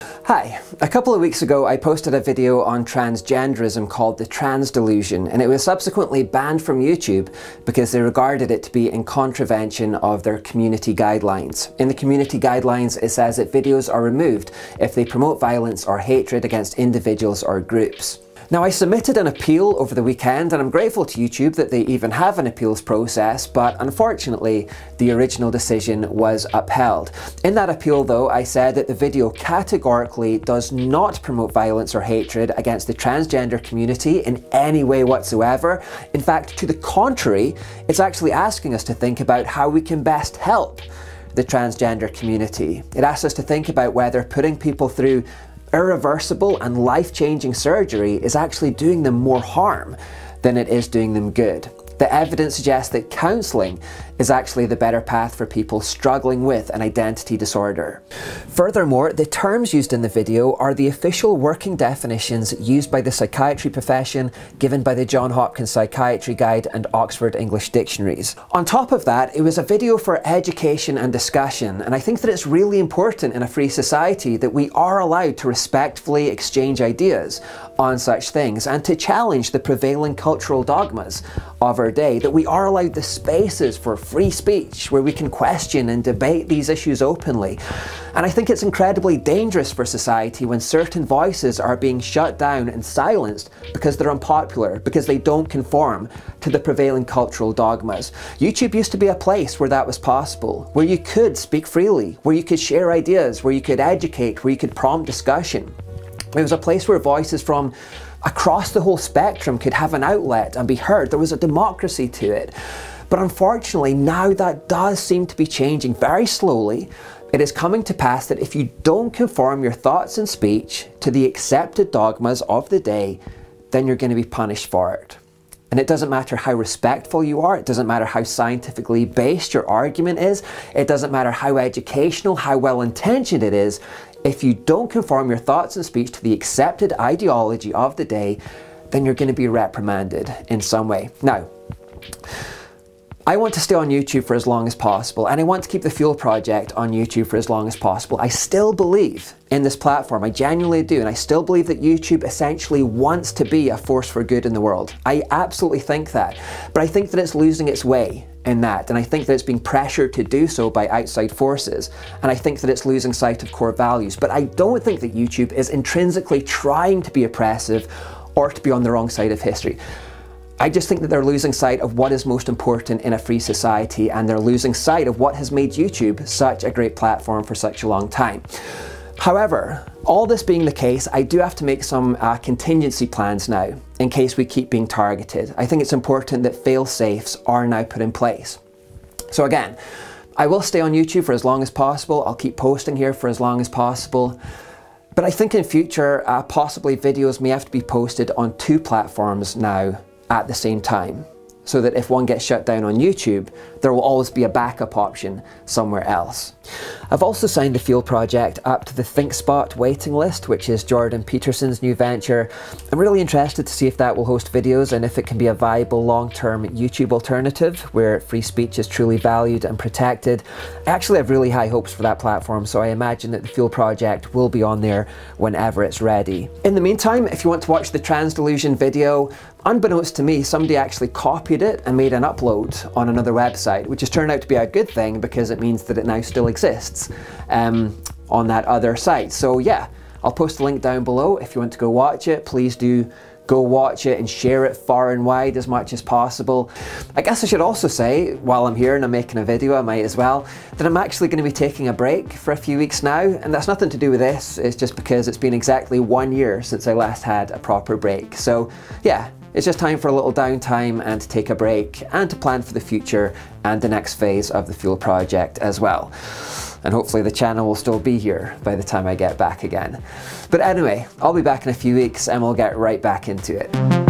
Hi, a couple of weeks ago I posted a video on transgenderism called the Trans Delusion, and it was subsequently banned from YouTube because they regarded it to be in contravention of their community guidelines. In the community guidelines it says that videos are removed if they promote violence or hatred against individuals or groups. Now, I submitted an appeal over the weekend, and I'm grateful to YouTube that they even have an appeals process, but unfortunately the original decision was upheld. In that appeal though, I said that the video categorically does not promote violence or hatred against the transgender community in any way whatsoever. In fact, to the contrary, it's actually asking us to think about how we can best help the transgender community. It asks us to think about whether putting people through irreversible and life-changing surgery is actually doing them more harm than it is doing them good. The evidence suggests that counselling is actually the better path for people struggling with an identity disorder. Furthermore, the terms used in the video are the official working definitions used by the psychiatry profession, given by the Johns Hopkins Psychiatry Guide and Oxford English Dictionaries. On top of that, it was a video for education and discussion, and I think that it's really important in a free society that we are allowed to respectfully exchange ideas on such things and to challenge the prevailing cultural dogmas of our day, that we are allowed the spaces for free speech where we can question and debate these issues openly. And I think it's incredibly dangerous for society when certain voices are being shut down and silenced because they're unpopular, because they don't conform to the prevailing cultural dogmas. YouTube used to be a place where that was possible, where you could speak freely, where you could share ideas, where you could educate, where you could prompt discussion. It was a place where voices from across the whole spectrum could have an outlet and be heard. There was a democracy to it. But unfortunately, now that does seem to be changing very slowly. It is coming to pass that if you don't conform your thoughts and speech to the accepted dogmas of the day, then you're going to be punished for it. And it doesn't matter how respectful you are, it doesn't matter how scientifically based your argument is, it doesn't matter how educational, how well intentioned it is. If you don't conform your thoughts and speech to the accepted ideology of the day, then you're going to be reprimanded in some way. Now, I want to stay on YouTube for as long as possible, and I want to keep the Fuel Project on YouTube for as long as possible. I still believe in this platform, I genuinely do, and I still believe that YouTube essentially wants to be a force for good in the world. I absolutely think that, but I think that it's losing its way in that, and I think that it's being pressured to do so by outside forces, and I think that it's losing sight of core values. But I don't think that YouTube is intrinsically trying to be oppressive or to be on the wrong side of history. I just think that they're losing sight of what is most important in a free society, and they're losing sight of what has made YouTube such a great platform for such a long time. However, all this being the case, I do have to make some contingency plans now in case we keep being targeted. I think it's important that fail-safes are now put in place. So again, I will stay on YouTube for as long as possible. I'll keep posting here for as long as possible. But I think in future, possibly videos may have to be posted on 2 platforms now at the same time, so that if one gets shut down on YouTube, there will always be a backup option somewhere else. I've also signed the Fuel Project up to the ThinkSpot waiting list, which is Jordan Peterson's new venture. I'm really interested to see if that will host videos and if it can be a viable long-term YouTube alternative where free speech is truly valued and protected. I actually have really high hopes for that platform, so I imagine that the Fuel Project will be on there whenever it's ready. In the meantime, if you want to watch the Trans Delusion video, unbeknownst to me, somebody actually copied it and made an upload on another website, which has turned out to be a good thing because it means that it now still exists on that other site. So yeah, I'll post a link down below if you want to go watch it. Please do go watch it and share it far and wide as much as possible. I guess I should also say, while I'm here and I'm making a video, I might as well, that I'm actually going to be taking a break for a few weeks now, and that's nothing to do with this. It's just because it's been exactly 1 year since I last had a proper break. So yeah, it's just time for a little downtime and to take a break and to plan for the future and the next phase of the Fuel Project as well. And hopefully the channel will still be here by the time I get back again. But anyway, I'll be back in a few weeks and we'll get right back into it.